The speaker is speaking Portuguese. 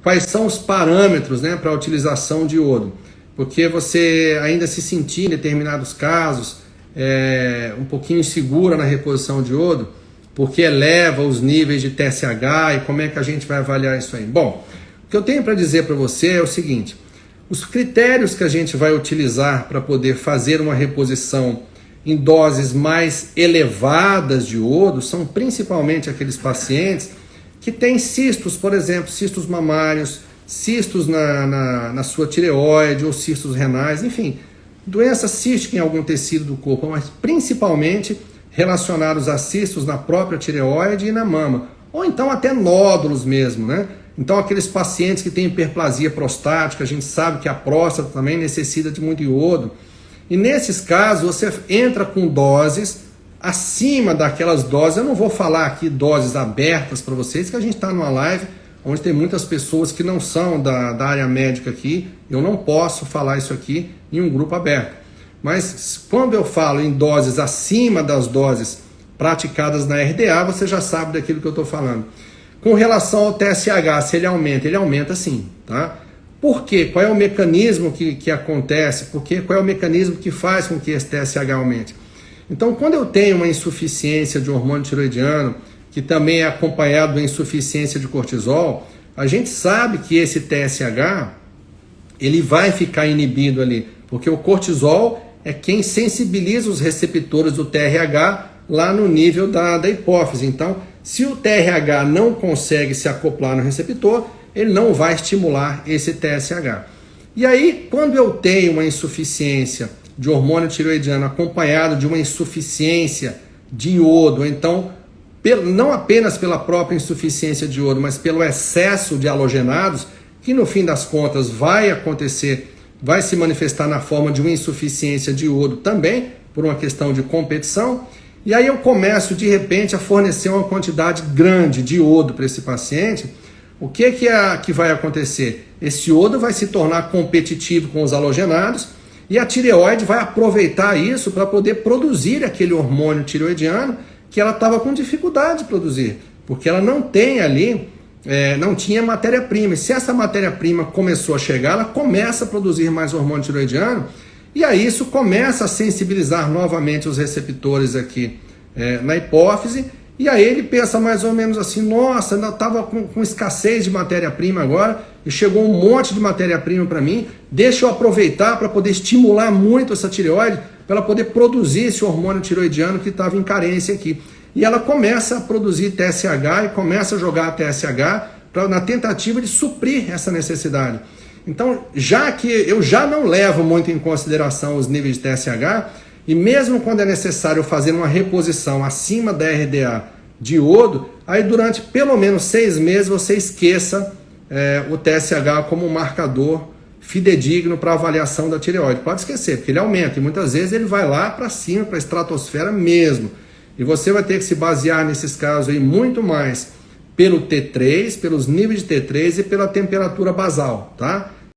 Quais são os parâmetros, né, para a utilização de iodo? Porque você ainda se sentir em determinados casos um pouquinho insegura na reposição de iodo, porque eleva os níveis de TSH, e como é que a gente vai avaliar isso aí? Bom, o que eu tenho para dizer para você é o seguinte: os critérios que a gente vai utilizar para poder fazer uma reposição em doses mais elevadas de iodo são principalmente aqueles pacientes que têm cistos, por exemplo, cistos mamários, cistos na sua tireoide ou cistos renais, enfim, doença cística em algum tecido do corpo, mas principalmente relacionados a cistos na própria tireoide e na mama, ou então até nódulos mesmo, né? Então aqueles pacientes que têm hiperplasia prostática, a gente sabe que a próstata também necessita de muito iodo, e nesses casos você entra com doses acima daquelas doses. Eu não vou falar aqui doses abertas para vocês, que a gente está numa live onde tem muitas pessoas que não são da área médica aqui, eu não posso falar isso aqui em um grupo aberto. Mas quando eu falo em doses acima das doses praticadas na RDA, você já sabe daquilo que eu estou falando. Com relação ao TSH, se ele aumenta sim, tá? Por quê? Qual é o mecanismo que acontece? Qual é o mecanismo que faz com que esse TSH aumente? Então, quando eu tenho uma insuficiência de hormônio tiroidiano, que também é acompanhado de insuficiência de cortisol, a gente sabe que esse TSH ele vai ficar inibido ali, porque o cortisol é quem sensibiliza os receptores do TRH lá no nível da hipófise. Então, se o TRH não consegue se acoplar no receptor, ele não vai estimular esse TSH. E aí, quando eu tenho uma insuficiência de hormônio tiroidiano acompanhado de uma insuficiência de iodo, então, não apenas pela própria insuficiência de iodo, mas pelo excesso de halogenados, que no fim das contas vai acontecer, vai se manifestar na forma de uma insuficiência de iodo também, por uma questão de competição, e aí eu começo de repente a fornecer uma quantidade grande de iodo para esse paciente. O que vai acontecer? Esse iodo vai se tornar competitivo com os halogenados e a tireoide vai aproveitar isso para poder produzir aquele hormônio tiroidiano que ela estava com dificuldade de produzir, porque ela não tem ali, não tinha matéria-prima. E se essa matéria-prima começou a chegar, ela começa a produzir mais hormônio tiroidiano, e aí isso começa a sensibilizar novamente os receptores aqui na hipófise. E aí ele pensa mais ou menos assim: nossa, eu estava com escassez de matéria-prima agora, e chegou um monte de matéria-prima para mim, deixa eu aproveitar para poder estimular muito essa tireoide, para ela poder produzir esse hormônio tiroidiano que estava em carência aqui. E ela começa a produzir TSH e começa a jogar TSH na tentativa de suprir essa necessidade. Então, já que eu já não levo muito em consideração os níveis de TSH, e mesmo quando é necessário fazer uma reposição acima da RDA de iodo, aí durante pelo menos 6 meses você esqueça o TSH como um marcador fidedigno para avaliação da tireoide. Pode esquecer, porque ele aumenta e muitas vezes ele vai lá para cima, para a estratosfera mesmo. E você vai ter que se basear nesses casos aí muito mais pelo T3, pelos níveis de T3 e pela temperatura basal, tá?